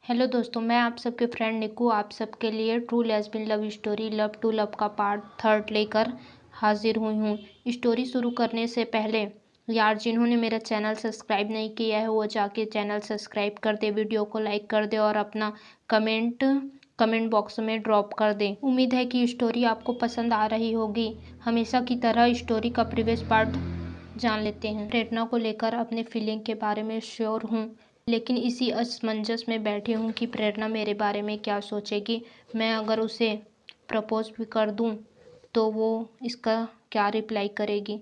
Hello दोस्तों, मैं आप सबके फ्रेंड निकू आप सबके लिए true lesbian love story love to love का पार्ट 3 लेकर हाजिर हुई हूँ। स्टोरी शुरू करने से पहले यार जिन्होंने मेरा चैनल सब्सक्राइब नहीं किया है वो जाके चैनल सब्सक्राइब कर दे, वीडियो को लाइक कर दे और अपना कमेंट बॉक्स में ड्रॉप कर दे। उम्मीद है कि स्टोरी आपको पसंद आ रही होगी। हमेशा की तरह स्टोरी का प्रीवियस पार्ट जान लेते हैं। प्रेरणा को लेकर अपने फीलिंग के बारे में श्योर हूँ, लेकिन इसी असमंजस में बैठी हूँ कि प्रेरणा मेरे बारे में क्या सोचेगी। मैं अगर उसे प्रपोज भी कर दूँ तो वो इसका क्या रिप्लाई करेगी।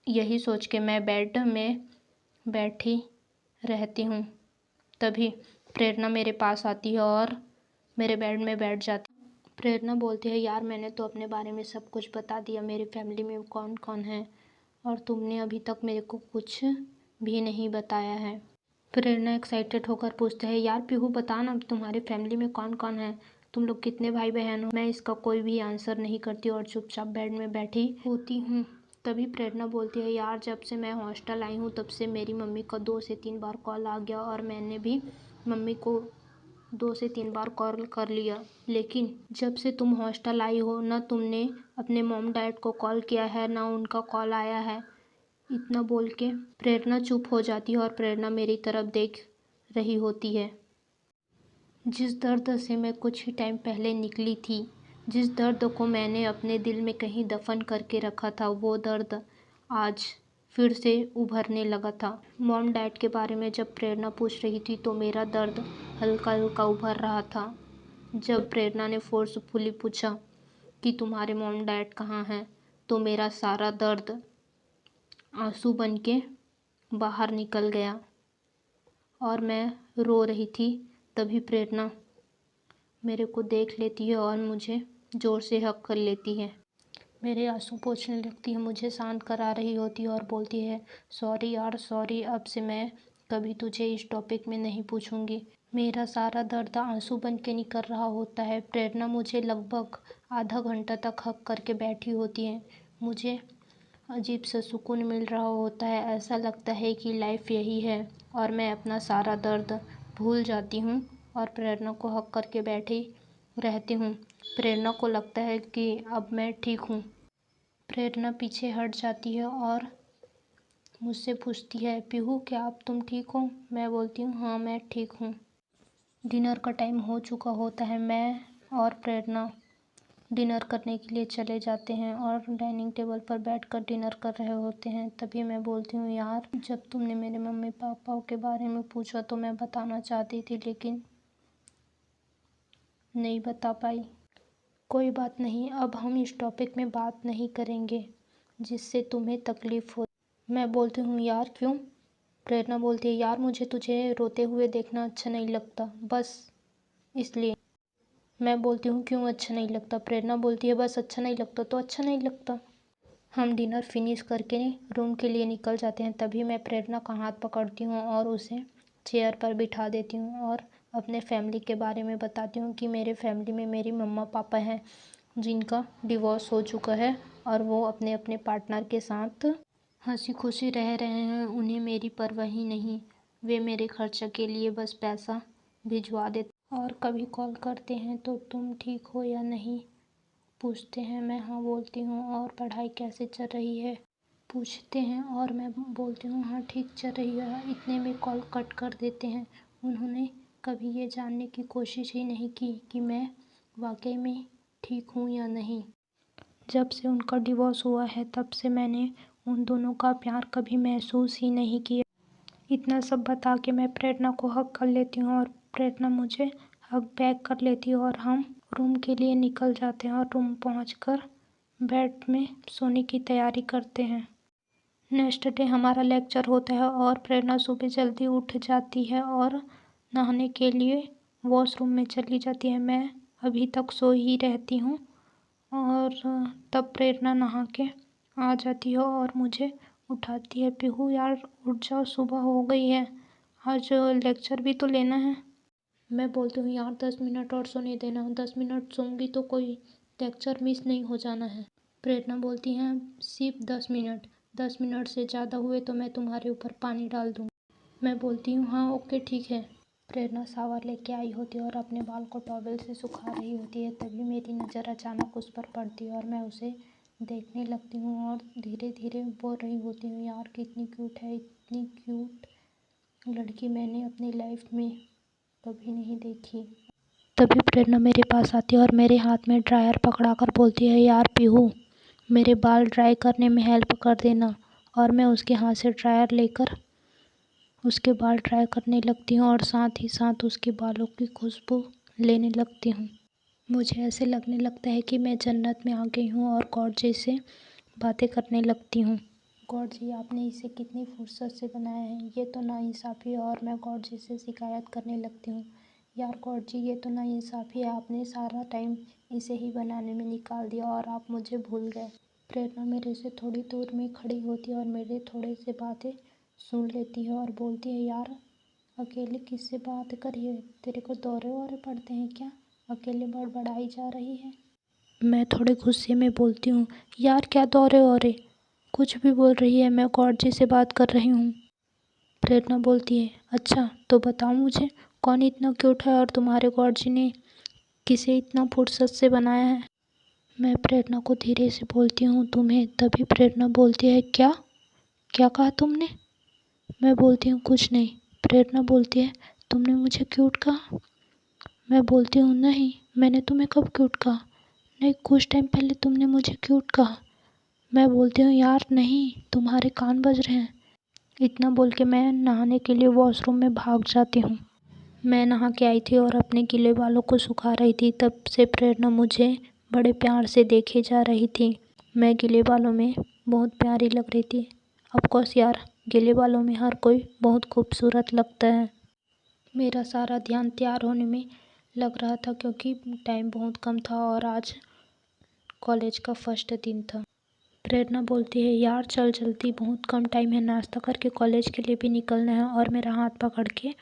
यही सोच के मैं बेड में बैठी रहती हूँ। तभी प्रेरणा मेरे पास आती है और मेरे बेड में बैठ जाती है। प्रेरणा बोलती है, यार मैंने तो अपने बारे में सब कुछ बता दिया, मेरी फैमिली में कौन कौन है, और तुमने अभी तक मेरे को कुछ भी नहीं बताया है। प्रेरणा एक्साइटेड होकर पूछते हैं, यार पीहू बता ना, तुम्हारी फैमिली में कौन कौन है, तुम लोग कितने भाई बहन हो। मैं इसका कोई भी आंसर नहीं करती और चुपचाप बेड में बैठी होती हूँ। तभी प्रेरणा बोलती है, यार जब से मैं हॉस्टल आई हूँ तब से मेरी मम्मी का 2 से 3 बार कॉल आ गया और मैंने भी मम्मी को 2 से 3 बार कॉल कर लिया, लेकिन जब से तुम हॉस्टल आई हो न तुमने अपने मॉम डैड को कॉल किया है न उनका कॉल आया है। इतना बोल के प्रेरणा चुप हो जाती है और प्रेरणा मेरी तरफ देख रही होती है। जिस दर्द से मैं कुछ ही टाइम पहले निकली थी, जिस दर्द को मैंने अपने दिल में कहीं दफन करके रखा था, वो दर्द आज फिर से उभरने लगा था। मॉम डैड के बारे में जब प्रेरणा पूछ रही थी तो मेरा दर्द हल्का हल्का उभर रहा था। जब प्रेरणा ने फोर्सफुली पूछा कि तुम्हारे मॉम डैड कहाँ हैं, तो मेरा सारा दर्द आंसू बन के बाहर निकल गया और मैं रो रही थी। तभी प्रेरणा मेरे को देख लेती है और मुझे ज़ोर से हग कर लेती है। मेरे आंसू पोंछने लगती है, मुझे शांत करा रही होती है और बोलती है, सॉरी यार सॉरी, अब से मैं कभी तुझे इस टॉपिक में नहीं पूछूंगी। मेरा सारा दर्द आंसू बन के निकल रहा होता है। प्रेरणा मुझे लगभग आधा घंटा तक हग करके बैठी होती है। मुझे अजीब सा सुकून मिल रहा होता है, ऐसा लगता है कि लाइफ यही है और मैं अपना सारा दर्द भूल जाती हूँ और प्रेरणा को हक करके बैठी रहती हूँ। प्रेरणा को लगता है कि अब मैं ठीक हूँ। प्रेरणा पीछे हट जाती है और मुझसे पूछती है, पीहू क्या अब तुम ठीक हो। मैं बोलती हूँ, हाँ मैं ठीक हूँ। डिनर का टाइम हो चुका होता है। मैं और प्रेरणा डिनर करने के लिए चले जाते हैं और डाइनिंग टेबल पर बैठकर डिनर कर रहे होते हैं। तभी मैं बोलती हूँ, यार जब तुमने मेरे मम्मी पापा के बारे में पूछा तो मैं बताना चाहती थी लेकिन नहीं बता पाई। कोई बात नहीं, अब हम इस टॉपिक में बात नहीं करेंगे जिससे तुम्हें तकलीफ़ हो। मैं बोलती हूँ, यार क्यों। प्रेरणा बोलती है, यार मुझे तुझे रोते हुए देखना अच्छा नहीं लगता, बस इसलिए। मैं बोलती हूँ, क्यों अच्छा नहीं लगता। प्रेरणा बोलती है, बस अच्छा नहीं लगता तो अच्छा नहीं लगता। हम डिनर फिनिश करके रूम के लिए निकल जाते हैं। तभी मैं प्रेरणा का हाथ पकड़ती हूँ और उसे चेयर पर बिठा देती हूँ और अपने फैमिली के बारे में बताती हूँ कि मेरे फैमिली में मेरी मम्मा पापा हैं जिनका डिवोर्स हो चुका है और वो अपने अपने पार्टनर के साथ हंसी खुशी रह रहे हैं। उन्हें मेरी परवाह ही नहीं, वे मेरे खर्चा के लिए बस पैसा भिजवा देते और कभी कॉल करते हैं तो तुम ठीक हो या नहीं पूछते हैं। मैं हाँ बोलती हूँ। और पढ़ाई कैसे चल रही है पूछते हैं और मैं बोलती हूँ, हाँ ठीक चल रही है। इतने में कॉल कट कर देते हैं। उन्होंने कभी ये जानने की कोशिश ही नहीं की कि मैं वाकई में ठीक हूँ या नहीं। जब से उनका डिवोर्स हुआ है तब से मैंने उन दोनों का प्यार कभी महसूस ही नहीं किया। इतना सब बता के मैं प्रेरणा को हग कर लेती हूँ और प्रेरणा मुझे हग बैक कर लेती है और हम रूम के लिए निकल जाते हैं और रूम पहुंचकर बेड में सोने की तैयारी करते हैं। नेक्स्ट डे हमारा लेक्चर होता है और प्रेरणा सुबह जल्दी उठ जाती है और नहाने के लिए वॉशरूम में चली जाती है। मैं अभी तक सो ही रहती हूँ और तब प्रेरणा नहा के आ जाती है और मुझे उठाती है, पीहू यार उठ जाओ, सुबह हो गई है, आज लेक्चर भी तो लेना है। मैं बोलती हूँ, यार 10 मिनट और सोने देना, 10 मिनट सोऊंगी तो कोई लेक्चर मिस नहीं हो जाना है। प्रेरणा बोलती हैं, सिर्फ 10 मिनट, 10 मिनट से ज़्यादा हुए तो मैं तुम्हारे ऊपर पानी डाल दूँगी। मैं बोलती हूँ, हाँ ओके ठीक है। प्रेरणा शावर लेके आई होती है और अपने बाल को टॉवेल से सुखा रही होती है। तभी मेरी नज़र अचानक उस पर पड़ती है और मैं उसे देखने लगती हूँ और धीरे धीरे बोल रही होती हूँ, यार कितनी क्यूट है, इतनी क्यूट लड़की मैंने अपनी लाइफ में कभी नहीं देखी। तभी प्रेरणा मेरे पास आती है और मेरे हाथ में ड्रायर पकड़ा कर बोलती है, यार पीहू, मेरे बाल ड्राई करने में हेल्प कर देना। और मैं उसके हाथ से ड्रायर लेकर उसके बाल ड्राई करने लगती हूँ और साथ ही साथ उसके बालों की खुशबू लेने लगती हूँ। मुझे ऐसे लगने लगता है कि मैं जन्नत में आ गई हूँ और गॉड जी से बातें करने लगती हूँ। गॉड जी, आपने इसे कितनी फुर्सत से बनाया है, ये तो नाइंसाफ़ी है। और मैं गॉड जी से शिकायत करने लगती हूँ, यार गॉड जी, ये तो नाइंसाफ़ी है, आपने सारा टाइम इसे ही बनाने में निकाल दिया और आप मुझे भूल गए। प्रेरणा मेरे से थोड़ी दूर में खड़ी होती है और मेरे थोड़े से बातें सुन लेती है और बोलती है, यार अकेले किससे बात कर रही है, तेरे को दौरे वौरे पड़ते हैं क्या, अकेले बड़बड़ाई जा रही है। मैं थोड़े गुस्से में बोलती हूँ, यार क्या दौरे वौरे, कुछ भी बोल रही है, मैं गॉड जी से बात कर रही हूँ। प्रेरणा बोलती है, अच्छा तो बताओ मुझे, कौन इतना क्यूट है और तुम्हारे गॉड जी ने किसे इतना फुर्सत से बनाया है। मैं प्रेरणा को धीरे से बोलती हूँ, तुम्हें। तभी प्रेरणा बोलती है, क्या क्या कहा तुमने। मैं बोलती हूँ, कुछ नहीं। प्रेरणा बोलती है, तुमने मुझे क्यूट कहा। मैं बोलती हूँ, नहीं, मैंने तुम्हें कब क्यूट कहा। नहीं, कुछ टाइम पहले तुमने मुझे क्यूट कहा। मैं बोलती हूँ, यार नहीं, तुम्हारे कान बज रहे हैं। इतना बोल के मैं नहाने के लिए वॉशरूम में भाग जाती हूँ। मैं नहा के आई थी और अपने गीले बालों को सुखा रही थी। तब से प्रेरणा मुझे बड़े प्यार से देखे जा रही थी। मैं गीले बालों में बहुत प्यारी लग रही थी। ऑफकोर्स यार, गीले बालों में हर कोई बहुत खूबसूरत लगता है। मेरा सारा ध्यान तैयार होने में लग रहा था क्योंकि टाइम बहुत कम था और आज कॉलेज का फर्स्ट दिन था। प्रेरणा बोलती है, यार चल जल्दी, बहुत कम टाइम है, नाश्ता करके कॉलेज के लिए भी निकलना है। और मेरा हाथ पकड़ के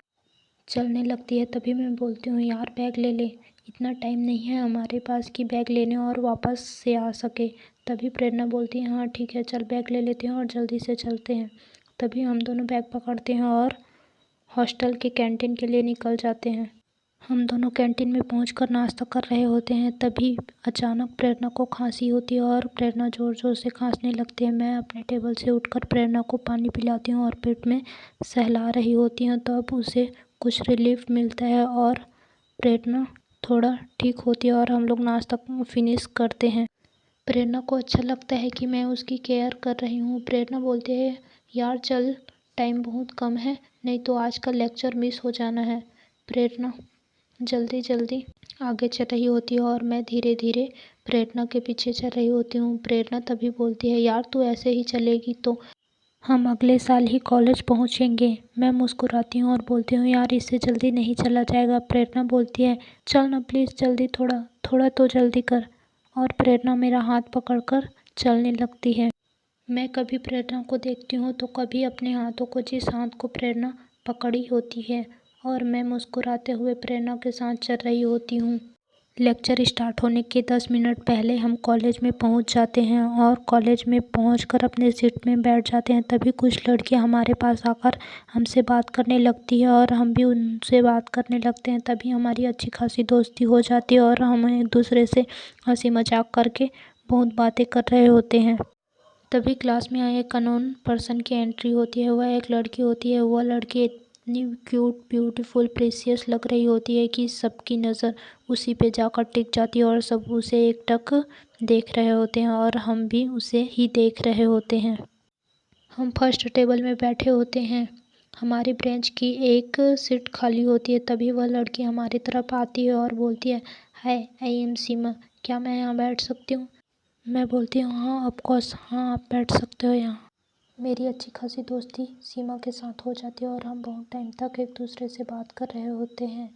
चलने लगती है। तभी मैं बोलती हूँ, यार बैग ले ले, इतना टाइम नहीं है हमारे पास कि बैग लेने और वापस से आ सके। तभी प्रेरणा बोलती है, हाँ ठीक है, चल बैग ले लेते हैं और जल्दी से चलते हैं। तभी हम दोनों बैग पकड़ते हैं और हॉस्टल के कैंटीन के लिए निकल जाते हैं। हम दोनों कैंटीन में पहुंचकर नाश्ता कर रहे होते हैं। तभी अचानक प्रेरणा को खांसी होती है और प्रेरणा ज़ोर ज़ोर से खांसने लगती है। मैं अपने टेबल से उठकर प्रेरणा को पानी पिलाती हूँ और पेट में सहला रही होती हूँ। तब उसे कुछ रिलीफ मिलता है और प्रेरणा थोड़ा ठीक होती है और हम लोग नाश्ता फिनिश करते हैं। प्रेरणा को अच्छा लगता है कि मैं उसकी केयर कर रही हूँ। प्रेरणा बोलती है, यार चल, टाइम बहुत कम है, नहीं तो आज का लेक्चर मिस हो जाना है। प्रेरणा जल्दी जल्दी आगे चल रही होती है और मैं धीरे धीरे प्रेरणा के पीछे चल रही होती हूँ। प्रेरणा तभी बोलती है, यार तू ऐसे ही चलेगी तो हम अगले साल ही कॉलेज पहुँचेंगे। मैं मुस्कुराती हूँ और बोलती हूँ, यार इससे जल्दी नहीं चला जाएगा। प्रेरणा बोलती है, चल ना प्लीज़ जल्दी, थोड़ा थोड़ा तो जल्दी कर। और प्रेरणा मेरा हाथ पकड़कर चलने लगती है। मैं कभी प्रेरणा को देखती हूँ तो कभी अपने हाथों को, जिस हाथ को प्रेरणा पकड़ी होती है, और मैं मुस्कुराते हुए प्रेरणा के साथ चल रही होती हूँ। लेक्चर स्टार्ट होने के 10 मिनट पहले हम कॉलेज में पहुँच जाते हैं और कॉलेज में पहुँचकर अपने सीट में बैठ जाते हैं। तभी कुछ लड़कियाँ हमारे पास आकर हमसे बात करने लगती है और हम भी उनसे बात करने लगते हैं। तभी हमारी अच्छी खासी दोस्ती हो जाती है और हम एक दूसरे से हंसी मजाक करके बहुत बातें कर रहे होते हैं। तभी क्लास में आए एक अननोन पर्सन की एंट्री होती है। वह एक लड़की होती है। वह लड़की इतनी क्यूट, ब्यूटीफुल, प्रेशियस लग रही होती है कि सबकी नज़र उसी पे जाकर टिक जाती है और सब उसे एकटक देख रहे होते हैं और हम भी उसे ही देख रहे होते हैं। हम फर्स्ट टेबल में बैठे होते हैं। हमारी ब्रेंच की एक सीट खाली होती है। तभी वह लड़की हमारी तरफ आती है और बोलती है, हाय, आई एम सीमा, क्या मैं यहाँ बैठ सकती हूँ। मैं बोलती हूँ, हाँ ऑफकोर्स, हाँ आप बैठ सकते हो यहाँ। मेरी अच्छी खासी दोस्ती सीमा के साथ हो जाती है और हम बहुत टाइम तक एक दूसरे से बात कर रहे होते हैं।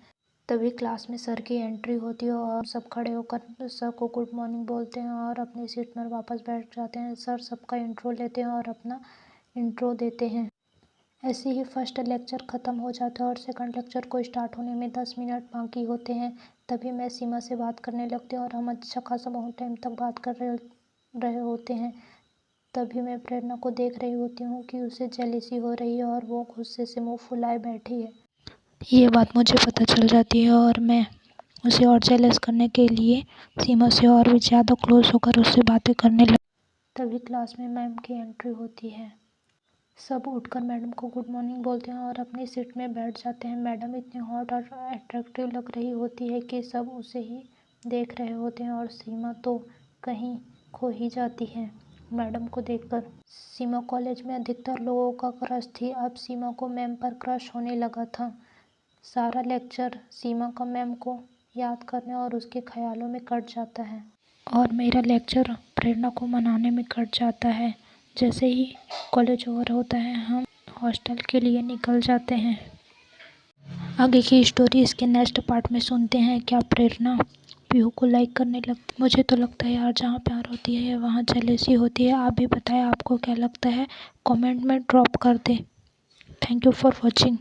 तभी क्लास में सर की एंट्री होती है और सब खड़े होकर सर को गुड मॉर्निंग बोलते हैं और अपनी सीट पर वापस बैठ जाते हैं। सर सबका इंट्रो लेते हैं और अपना इंट्रो देते हैं। ऐसे ही फर्स्ट लेक्चर ख़त्म हो जाता है और सेकंड लेक्चर को स्टार्ट होने में 10 मिनट बाकी होते हैं। तभी मैं सीमा से बात करने लगती हूँ और हम अच्छा खासा बहुत टाइम तक बात कर रहे होते हैं। तभी मैं प्रेरणा को देख रही होती हूँ कि उसे जेलसी हो रही है और वो गुस्से से मुंह फुलाए बैठी है। ये बात मुझे पता चल जाती है और मैं उसे और जेलस करने के लिए सीमा से और भी ज़्यादा क्लोज होकर उससे बातें करने लग। तभी क्लास में मैम की एंट्री होती है। सब उठकर मैडम को गुड मॉर्निंग बोलते हैं और अपनी सीट में बैठ जाते हैं। मैडम इतनी हॉट और अट्रैक्टिव लग रही होती है कि सब उसे ही देख रहे होते हैं और सीमा तो कहीं खो ही जाती है मैडम को देखकर। सीमा कॉलेज में अधिकतर लोगों का क्रश थी। अब सीमा को मैम पर क्रश होने लगा था। सारा लेक्चर सीमा का मैम को याद करने और उसके ख्यालों में कट जाता है और मेरा लेक्चर प्रेरणा को मनाने में कट जाता है। जैसे ही कॉलेज ओवर होता है हम हॉस्टल के लिए निकल जाते हैं। आगे की स्टोरी इसके नेक्स्ट पार्ट में सुनते हैं। क्या प्रेरणा पीहू को लाइक करने लगती? मुझे तो लगता है यार जहाँ प्यार होती है वहाँ जेलसी होती है। आप भी बताएं आपको क्या लगता है, कमेंट में ड्रॉप कर दें। Thank you for watching.